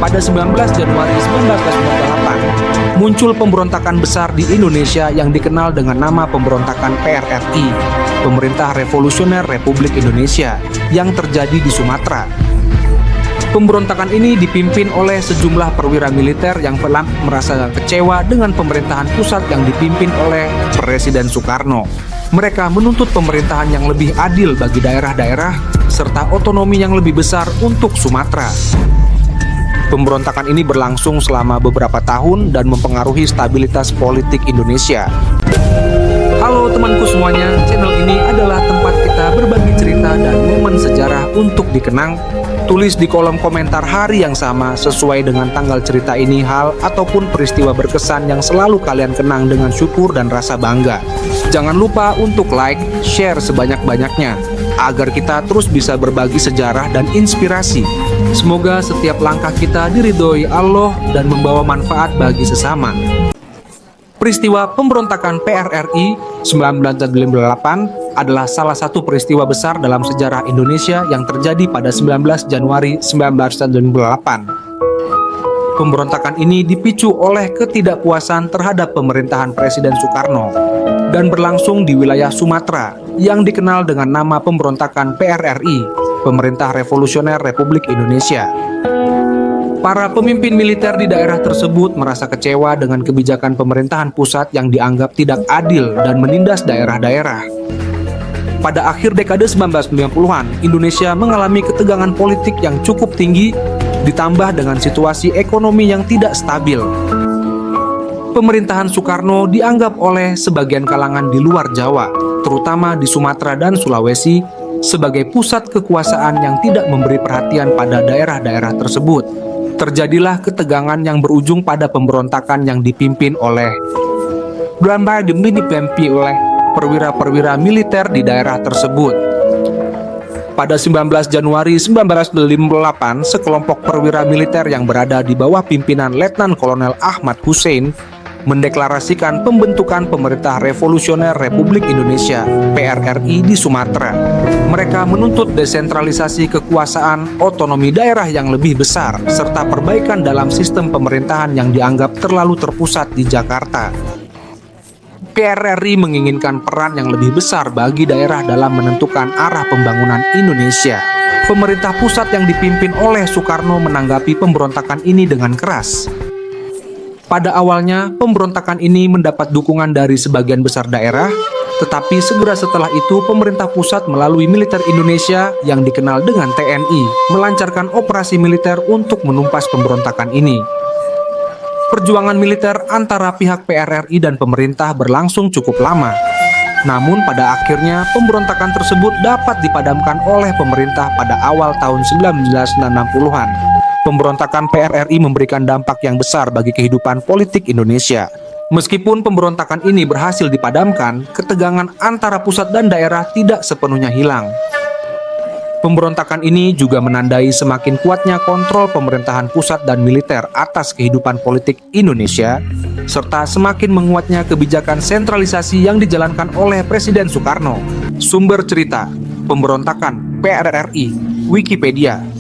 Pada 19 Januari 1998, muncul pemberontakan besar di Indonesia yang dikenal dengan nama pemberontakan PRRI, Pemerintah Revolusioner Republik Indonesia, yang terjadi di Sumatera. Pemberontakan ini dipimpin oleh sejumlah perwira militer yang merasa kecewa dengan pemerintahan pusat yang dipimpin oleh Presiden Soekarno. Mereka menuntut pemerintahan yang lebih adil bagi daerah-daerah serta otonomi yang lebih besar untuk Sumatera. Pemberontakan ini berlangsung selama beberapa tahun dan mempengaruhi stabilitas politik Indonesia. Halo temanku semuanya, channel ini adalah tempat kita berbagi cerita dan momen sejarah untuk dikenang. Tulis di kolom komentar hari yang sama sesuai dengan tanggal cerita ini, hal ataupun peristiwa berkesan yang selalu kalian kenang dengan syukur dan rasa bangga. Jangan lupa untuk like, share sebanyak-banyaknya, agar kita terus bisa berbagi sejarah dan inspirasi. Semoga setiap langkah kita diridhoi Allah dan membawa manfaat bagi sesama. Peristiwa pemberontakan PRRI 1998 adalah salah satu peristiwa besar dalam sejarah Indonesia yang terjadi pada 19 Januari 1998. Pemberontakan ini dipicu oleh ketidakpuasan terhadap pemerintahan Presiden Soekarno dan berlangsung di wilayah Sumatera yang dikenal dengan nama pemberontakan PRRI, Pemerintah Revolusioner Republik Indonesia. Para pemimpin militer di daerah tersebut merasa kecewa dengan kebijakan pemerintahan pusat yang dianggap tidak adil dan menindas daerah-daerah. Pada akhir dekade 1990-an, Indonesia mengalami ketegangan politik yang cukup tinggi, ditambah dengan situasi ekonomi yang tidak stabil. Pemerintahan Soekarno dianggap oleh sebagian kalangan di luar Jawa, terutama di Sumatera dan Sulawesi, sebagai pusat kekuasaan yang tidak memberi perhatian pada daerah-daerah tersebut. Terjadilah ketegangan yang berujung pada pemberontakan yang dipimpin oleh perwira-perwira militer di daerah tersebut. Pada 19 Januari 1958, sekelompok perwira militer yang berada di bawah pimpinan Letnan Kolonel Ahmad Hussein mendeklarasikan pembentukan Pemerintah Revolusioner Republik Indonesia (PRRI) di Sumatera. Mereka menuntut desentralisasi kekuasaan, otonomi daerah yang lebih besar, serta perbaikan dalam sistem pemerintahan yang dianggap terlalu terpusat di Jakarta. PRRI menginginkan peran yang lebih besar bagi daerah dalam menentukan arah pembangunan Indonesia. Pemerintah pusat yang dipimpin oleh Soekarno menanggapi pemberontakan ini dengan keras. Pada awalnya, pemberontakan ini mendapat dukungan dari sebagian besar daerah, tetapi segera setelah itu pemerintah pusat melalui militer Indonesia yang dikenal dengan TNI melancarkan operasi militer untuk menumpas pemberontakan ini. Perjuangan militer antara pihak PRRI dan pemerintah berlangsung cukup lama. Namun pada akhirnya pemberontakan tersebut dapat dipadamkan oleh pemerintah pada awal tahun 1960-an. Pemberontakan PRRI memberikan dampak yang besar bagi kehidupan politik Indonesia. Meskipun pemberontakan ini berhasil dipadamkan, ketegangan antara pusat dan daerah tidak sepenuhnya hilang. Pemberontakan ini juga menandai semakin kuatnya kontrol pemerintahan pusat dan militer atas kehidupan politik Indonesia, serta semakin menguatnya kebijakan sentralisasi yang dijalankan oleh Presiden Soekarno. Sumber cerita: Pemberontakan PRRI, Wikipedia.